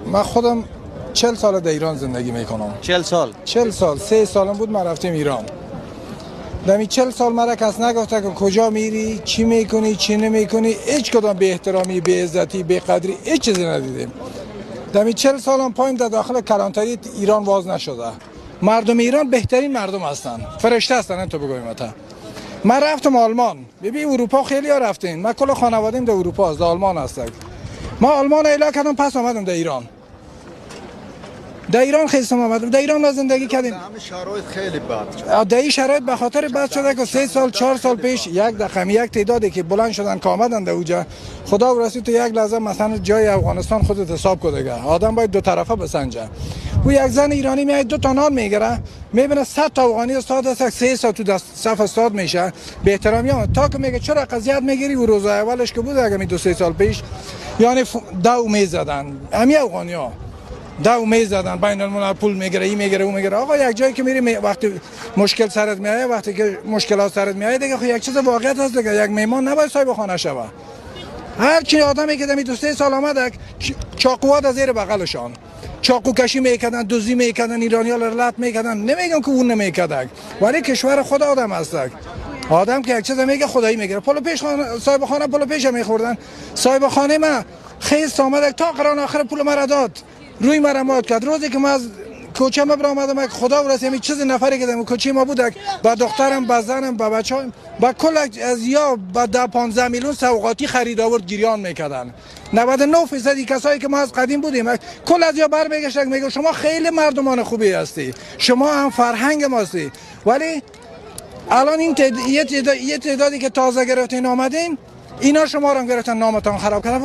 من خودم 40 سال در ایران زندگی میکنم. 40 سال؟ 40 سال، 3 سالم بود ما رفتیم ایران. در این 40 سال مرا کس نگفته که کجا میری، چی میکنی، چی نمیکنی، هیچ کدام به احترامی، به عزتی، به قدری هیچ چیزی ندیدیم. در این 40 سالم پایم در داخل کلانتری ایران واز نشده. مردم ایران بهترین مردم هستن، فرشته هستن. تو بگویم من رفتم آلمان. ببین اروپا خیلی ها رفتین. من کل خانواده‌ام در اروپا است، در آلمان هستم. ما آلمان اعلام کردم، پس آمدم در ایران. در ایران خیلی آمدم. در ایران زندگی کردیم. همه شرایط خیلی بد. در این شرایط به خاطر بد شده که 3 سال 4 سال پیش یک دقیقه یک تعدادی که بلند شدن که آمدن در اوجا، خدا رسید تو یک لحظه مثلا جای افغانستان خودت حساب کنه. آدم باید دو طرفه بسنجه. او یک زن ایرانی میاد 2 تا نان میگیره، میبینه 100 تا افغانی استاد است، 3 سال تو صف استاد میشه. به احترامی تا که میگه چرا قضیت میگیری، و روز اولش که بود اگه 2-3 سال پیش یعنی دو میزدن همین افغانی‌ها. دو میزدن بین الملل، پول میگیره، این میگیره، اون میگیره. آقا یک جایی که میری وقتی مشکل سرت میاد، وقتی که مشکلات سرت میاد دیگه، خب یک چیز واقعیت هست دیگه. یک میمون نباید صاحب خانه شوه. هر کی آدمی که دمی 2-3 سال آمده چاقوات از زیر بغلشان چاقو کشی میکردن، دوزی میکردن، ایرانی‌ها رو لط میکردن. نمیگم که اون نمیکردن، ولی کشور خود آدم هست. آدم که یک چیز میگه خدایی میگیره. پلو پیش صاحب خانه پلو پیش میخوردن. صاحب خانه ما خیست آمده تا قران آخر پول مرا داد، روی مرا مات کرد. روزی که ما از کوچه ما برآمدم، خدا ورسید همین چیز نفری که در کوچه ما بود، با دخترم، با زنم، با بچه‌ام، با کل از یا با 10-15 میلیون سوغاتی خرید آورد گریان میکردن. 99% کسایی که ما از قدیم بودیم کل از یا بر میگشتن، میگه شما خیلی مردمان خوبی هستی، شما هم فرهنگ ما هستی. ولی الان این یه تعدادی که تازه گرفتین آمدین، اینا شما رو هم گرفتن، نامتان خراب کردن.